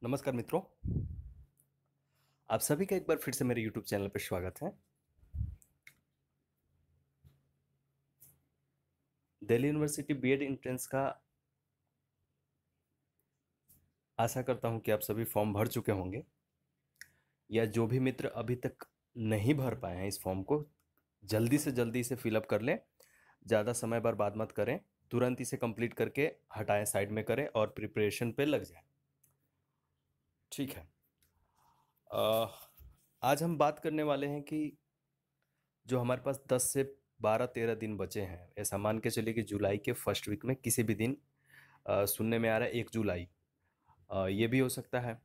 नमस्कार मित्रों। आप सभी का एक बार फिर से मेरे YouTube चैनल पर स्वागत है। दिल्ली यूनिवर्सिटी बीएड एंट्रेंस का आशा करता हूं कि आप सभी फॉर्म भर चुके होंगे, या जो भी मित्र अभी तक नहीं भर पाए हैं इस फॉर्म को जल्दी से जल्दी इसे फिलअप कर लें। ज़्यादा समय बर्बाद मत करें, तुरंत इसे कंप्लीट करके हटाएं, साइड में करें और प्रिपरेशन पे लग जाएं। ठीक है। आज हम बात करने वाले हैं कि जो हमारे पास 10 से 12-13 दिन बचे हैं, ऐसा मान के चलिए कि जुलाई के फर्स्ट वीक में किसी भी दिन सुनने में आ रहा है 1 जुलाई। ये भी हो सकता है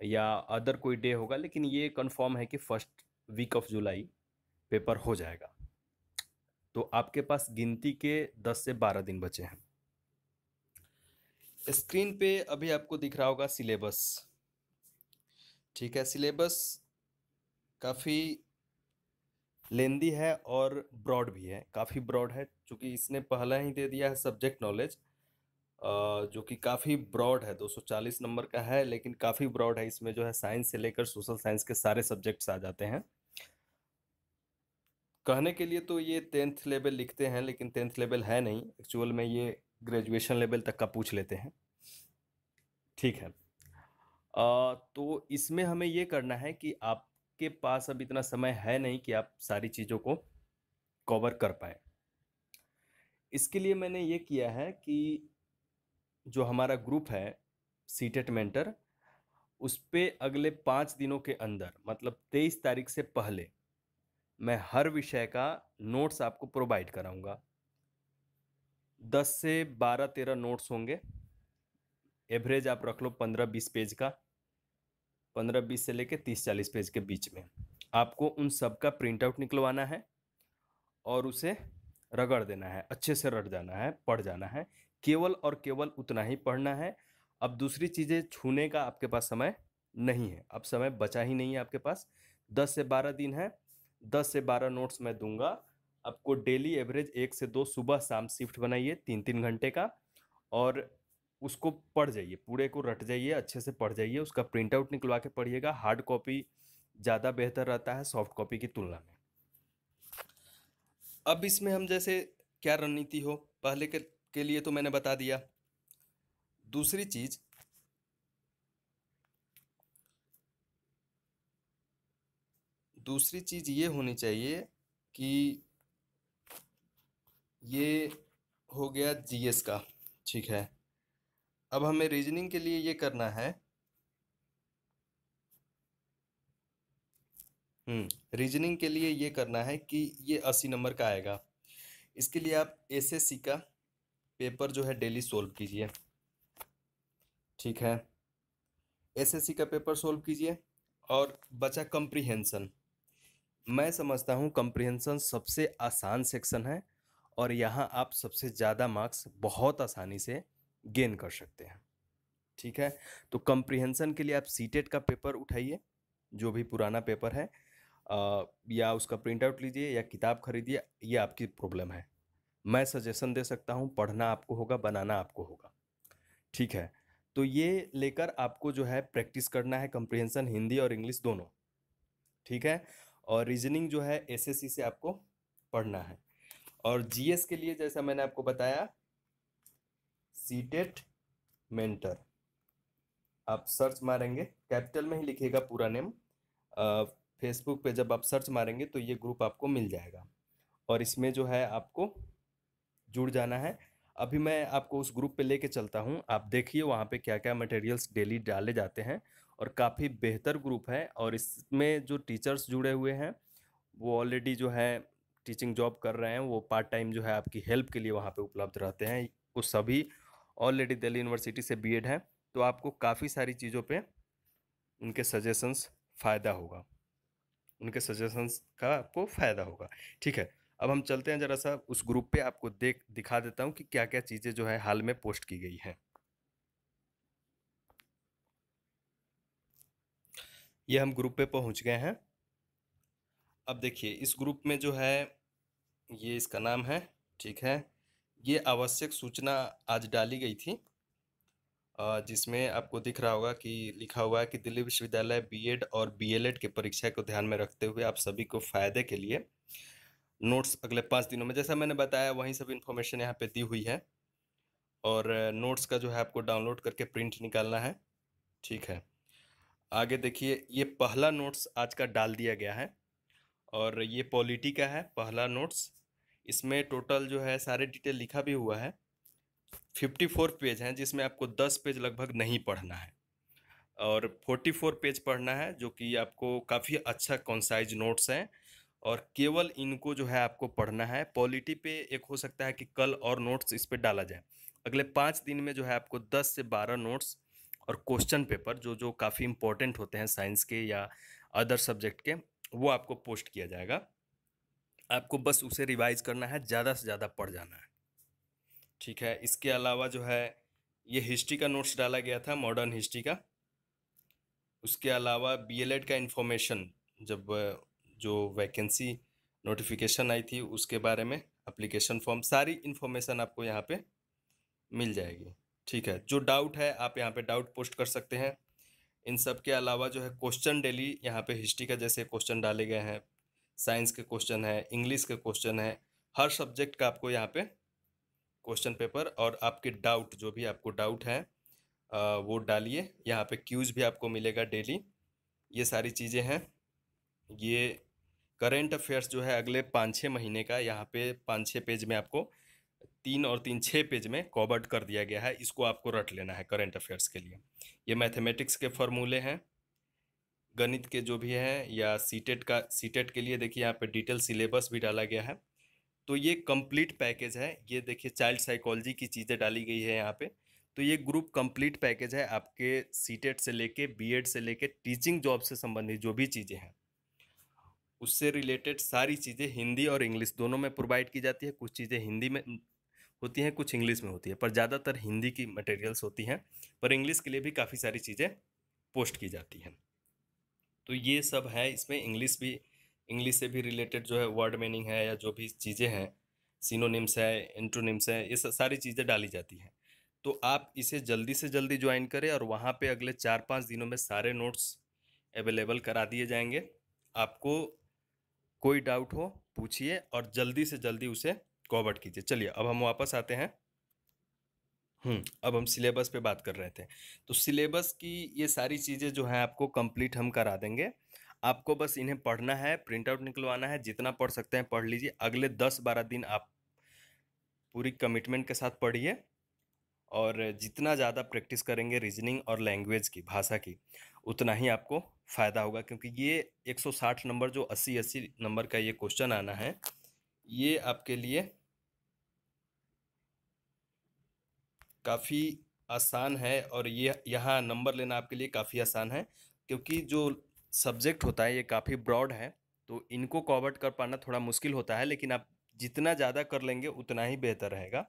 या अदर कोई डे होगा, लेकिन ये कंफर्म है कि फर्स्ट वीक ऑफ जुलाई पेपर हो जाएगा। तो आपके पास गिनती के 10 से 12 दिन बचे हैं। स्क्रीन पे अभी आपको दिख रहा होगा सिलेबस। ठीक है, सिलेबस काफ़ी लेंदी है और ब्रॉड भी है। काफ़ी ब्रॉड है क्योंकि इसने पहला ही दे दिया है सब्जेक्ट नॉलेज, जो कि काफ़ी ब्रॉड है। 240 नंबर का है, लेकिन काफ़ी ब्रॉड है। इसमें जो है साइंस से लेकर सोशल साइंस के सारे सब्जेक्ट्स आ जाते हैं। कहने के लिए तो ये 10th लेवल लिखते हैं, लेकिन 10th लेवल है नहीं, एक्चुअल में ये ग्रेजुएशन लेवल तक का पूछ लेते हैं। ठीक है। तो इसमें हमें ये करना है कि आपके पास अब इतना समय है नहीं कि आप सारी चीज़ों को कवर कर पाए। इसके लिए मैंने ये किया है कि जो हमारा ग्रुप है सीटेट मेंटर, उस पे अगले 5 दिनों के अंदर, मतलब 23 तारीख से पहले, मैं हर विषय का नोट्स आपको प्रोवाइड कराऊंगा। 10 से 12-13 नोट्स होंगे। एवरेज आप रख लो 15-20 पेज का, 15-20 से लेके 30-40 पेज के बीच में। आपको उन सब का प्रिंट आउट निकलवाना है और उसे रगड़ देना है, अच्छे से रट जाना है, पढ़ जाना है। केवल और केवल उतना ही पढ़ना है। अब दूसरी चीज़ें छूने का आपके पास समय नहीं है, अब समय बचा ही नहीं है आपके पास। 10 से 12 दिन है, 10 से 12 नोट्स मैं दूंगा आपको डेली। एवरेज 1 से 2 सुबह शाम शिफ्ट बनाइए 3-3 घंटे का, और उसको पढ़ जाइए, पूरे को रट जाइए, अच्छे से पढ़ जाइए। उसका प्रिंट आउट निकलवा के पढ़िएगा। हार्ड कॉपी ज़्यादा बेहतर रहता है सॉफ्ट कॉपी की तुलना में। अब इसमें हम जैसे क्या रणनीति हो, पहले के लिए तो मैंने बता दिया। दूसरी चीज, ये होनी चाहिए कि ये हो गया जीएस का। ठीक है। अब हमें रीजनिंग के लिए ये करना है। रीजनिंग के लिए ये करना है कि ये 80 नंबर का आएगा। इसके लिए आप एसएससी का पेपर जो है डेली सोल्व कीजिए। ठीक है, एसएससी का पेपर सोल्व कीजिए। और बचा कंप्रीहेंशन। मैं समझता हूँ कंप्रीहेंशन सबसे आसान सेक्शन है, और यहाँ आप सबसे ज़्यादा मार्क्स बहुत आसानी से गेन कर सकते हैं। ठीक है, तो कंप्रीहेंशन के लिए आप सीटेट का पेपर उठाइए, जो भी पुराना पेपर है, या उसका प्रिंट आउट लीजिए या किताब खरीदिए। ये आपकी प्रॉब्लम है, मैं सजेशन दे सकता हूँ। पढ़ना आपको होगा, बनाना आपको होगा। ठीक है, तो ये लेकर आपको जो है प्रैक्टिस करना है, कंप्रीहेंशन हिंदी और इंग्लिश दोनों। ठीक है, और रीजनिंग जो है एसएससी से आपको पढ़ना है। और जीएस के लिए जैसा मैंने आपको बताया, सीटेट मेंटर आप सर्च मारेंगे, कैपिटल में ही लिखिएगा पूरा नेम। फेसबुक पे जब आप सर्च मारेंगे तो ये ग्रुप आपको मिल जाएगा, और इसमें जो है आपको जुड़ जाना है। अभी मैं आपको उस ग्रुप पे लेके चलता हूँ, आप देखिए वहाँ पे क्या क्या मटेरियल्स डेली डाले जाते हैं। और काफ़ी बेहतर ग्रुप है, और इसमें जो टीचर्स जुड़े हुए हैं वो ऑलरेडी जो है टीचिंग जॉब कर रहे हैं। वो पार्ट टाइम जो है आपकी हेल्प के लिए वहाँ पे उपलब्ध रहते हैं। वो सभी ऑलरेडी दिल्ली यूनिवर्सिटी से बीएड हैं, तो आपको काफ़ी सारी चीज़ों पे उनके सजेशंस फ़ायदा होगा, उनके सजेशंस का आपको फ़ायदा होगा। ठीक है, अब हम चलते हैं ज़रा सा उस ग्रुप पे, आपको दिखा देता हूँ कि क्या क्या चीज़ें जो है हाल में पोस्ट की गई हैं। ये हम ग्रुप पे पहुँच गए हैं। अब देखिए इस ग्रुप में जो है, ये इसका नाम है। ठीक है, ये आवश्यक सूचना आज डाली गई थी। जिसमें आपको दिख रहा होगा कि लिखा हुआ है कि दिल्ली विश्वविद्यालय बीएड और बीएलएड की परीक्षा को ध्यान में रखते हुए आप सभी को फायदे के लिए नोट्स अगले 5 दिनों में, जैसा मैंने बताया वहीं सब इन्फॉर्मेशन यहाँ पे दी हुई है। और नोट्स का जो है आपको डाउनलोड करके प्रिंट निकालना है। ठीक है, आगे देखिए, ये पहला नोट्स आज का डाल दिया गया है और ये पॉलिटी का है पहला नोट्स। इसमें टोटल जो है सारे डिटेल लिखा भी हुआ है। 54 पेज हैं जिसमें आपको 10 पेज लगभग नहीं पढ़ना है और 44 पेज पढ़ना है, जो कि आपको काफ़ी अच्छा कॉन्साइज नोट्स हैं और केवल इनको जो है आपको पढ़ना है। पॉलिटी पे एक हो सकता है कि कल और नोट्स इस पे डाला जाए। अगले 5 दिन में जो है आपको 10 से 12 नोट्स और क्वेश्चन पेपर जो जो काफ़ी इंपॉर्टेंट होते हैं साइंस के या अदर सब्जेक्ट के, वो आपको पोस्ट किया जाएगा। आपको बस उसे रिवाइज करना है, ज़्यादा से ज़्यादा पढ़ जाना है। ठीक है, इसके अलावा जो है ये हिस्ट्री का नोट्स डाला गया था, मॉडर्न हिस्ट्री का। उसके अलावा बीएलएड का इन्फॉर्मेशन, जब जो वैकेंसी नोटिफिकेशन आई थी उसके बारे में, एप्लीकेशन फॉर्म, सारी इन्फॉर्मेशन आपको यहाँ पे मिल जाएगी। ठीक है, जो डाउट है आप यहाँ पे डाउट पोस्ट कर सकते हैं। इन सब के अलावा जो है क्वेश्चन डेली यहाँ पे हिस्ट्री का जैसे क्वेश्चन डाले गए हैं, साइंस के क्वेश्चन है, इंग्लिश के क्वेश्चन है, हर सब्जेक्ट का आपको यहाँ पे क्वेश्चन पेपर और आपके डाउट, जो भी आपको डाउट है वो डालिए। यहाँ पे क्यूज भी आपको मिलेगा डेली। ये सारी चीज़ें हैं। ये करेंट अफेयर्स जो है अगले 5-6 महीने का, यहाँ पे 5-6 पेज में आपको 3 और 3 6 पेज में कवर्ड कर दिया गया है। इसको आपको रट लेना है करेंट अफेयर्स के लिए। ये मैथमेटिक्स के फॉर्मूले हैं, गणित के जो भी हैं, या सीटेट के लिए देखिए यहाँ पे डिटेल सिलेबस भी डाला गया है। तो ये कंप्लीट पैकेज है। ये देखिए चाइल्ड साइकोलॉजी की चीज़ें डाली गई है यहाँ पे। तो ये ग्रुप कंप्लीट पैकेज है, आपके सीटेट से लेके बीएड से लेके टीचिंग जॉब से संबंधित जो भी चीज़ें हैं उससे रिलेटेड सारी चीज़ें हिंदी और इंग्लिश दोनों में प्रोवाइड की जाती है। कुछ चीज़ें हिंदी में होती हैं, कुछ इंग्लिश में होती है, पर ज़्यादातर हिंदी की मटेरियल्स होती हैं, पर इंग्लिश के लिए भी काफ़ी सारी चीज़ें पोस्ट की जाती हैं। तो ये सब है इसमें। इंग्लिश से भी रिलेटेड जो है वर्ड मीनिंग है या जो भी चीज़ें हैं, सिनोनिम्स है, एंटोनिम्स है, ये सारी चीज़ें डाली जाती हैं। तो आप इसे जल्दी से जल्दी ज्वाइन करें और वहाँ पे अगले 4-5 दिनों में सारे नोट्स अवेलेबल करा दिए जाएंगे। आपको कोई डाउट हो पूछिए और जल्दी से जल्दी उसे कवर कीजिए। चलिए अब हम वापस आते हैं। अब हम सिलेबस पे बात कर रहे थे। तो सिलेबस की ये सारी चीज़ें जो हैं आपको कंप्लीट हम करा देंगे। आपको बस इन्हें पढ़ना है, प्रिंट आउट निकलवाना है, जितना पढ़ सकते हैं पढ़ लीजिए। अगले 10-12 दिन आप पूरी कमिटमेंट के साथ पढ़िए और जितना ज़्यादा प्रैक्टिस करेंगे रीजनिंग और लैंग्वेज की, भाषा की, उतना ही आपको फ़ायदा होगा। क्योंकि ये 160 नंबर, जो 80-80 नंबर का ये क्वेश्चन आना है, ये आपके लिए काफ़ी आसान है और ये यहाँ नंबर लेना आपके लिए काफ़ी आसान है। क्योंकि जो सब्जेक्ट होता है ये काफ़ी ब्रॉड है, तो इनको कवर कर पाना थोड़ा मुश्किल होता है, लेकिन आप जितना ज़्यादा कर लेंगे उतना ही बेहतर रहेगा।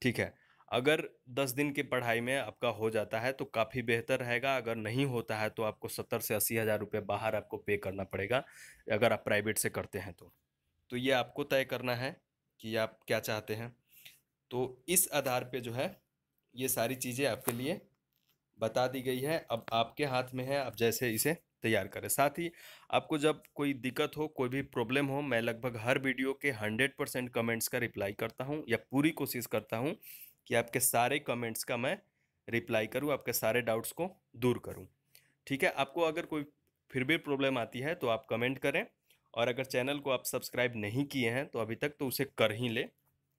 ठीक है, अगर 10 दिन की पढ़ाई में आपका हो जाता है तो काफ़ी बेहतर रहेगा। अगर नहीं होता है तो आपको 70 से 80 हज़ार रुपये बाहर आपको पे करना पड़ेगा, अगर आप प्राइवेट से करते हैं तो ये आपको तय करना है कि आप क्या चाहते हैं। तो इस आधार पे जो है ये सारी चीज़ें आपके लिए बता दी गई है। अब आपके हाथ में है, आप जैसे इसे तैयार करें। साथ ही आपको जब कोई दिक्कत हो, कोई भी प्रॉब्लम हो, मैं लगभग हर वीडियो के 100% कमेंट्स का रिप्लाई करता हूं, या पूरी कोशिश करता हूं कि आपके सारे कमेंट्स का मैं रिप्लाई करूं, आपके सारे डाउट्स को दूर करूं। ठीक है, आपको अगर कोई फिर भी प्रॉब्लम आती है तो आप कमेंट करें। और अगर चैनल को आप सब्सक्राइब नहीं किए हैं तो अभी तक, तो उसे कर ही ले,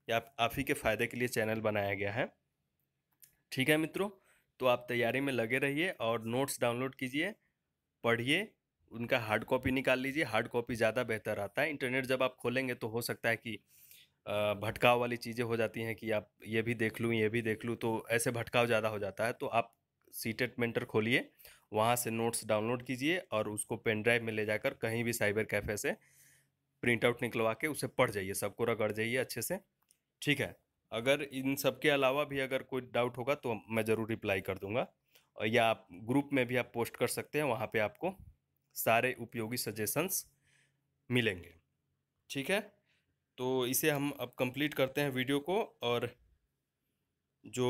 या आप ही के फ़ायदे के लिए चैनल बनाया गया है। ठीक है मित्रों, तो आप तैयारी में लगे रहिए और नोट्स डाउनलोड कीजिए, पढ़िए, उनका हार्ड कॉपी निकाल लीजिए। हार्ड कॉपी ज़्यादा बेहतर आता है। इंटरनेट जब आप खोलेंगे तो हो सकता है कि भटकाव वाली चीज़ें हो जाती हैं कि आप ये भी देख लूँ, ये भी देख लूँ, तो ऐसे भटकाव ज़्यादा हो जाता है। तो आप सीटेट मेंटर खोलिए, वहाँ से नोट्स डाउनलोड कीजिए और उसको पेन ड्राइव में ले जाकर कहीं भी साइबर कैफ़े से प्रिंट आउट निकलवा के उसे पढ़ जाइए, सबको रगड़ जाइए अच्छे से। ठीक है, अगर इन सब के अलावा भी अगर कोई डाउट होगा तो मैं ज़रूर रिप्लाई कर दूंगा। और या आप ग्रुप में भी आप पोस्ट कर सकते हैं, वहाँ पे आपको सारे उपयोगी सजेशंस मिलेंगे। ठीक है, तो इसे हम अब कंप्लीट करते हैं वीडियो को। और जो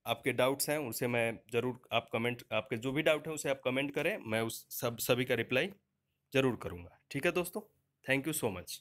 आपके डाउट्स हैं उसे मैं ज़रूर, आप कमेंट, आपके जो भी डाउट है उसे आप कमेंट करें, मैं उस सभी का रिप्लाई ज़रूर करूँगा। ठीक है दोस्तों, थैंक यू सो मच।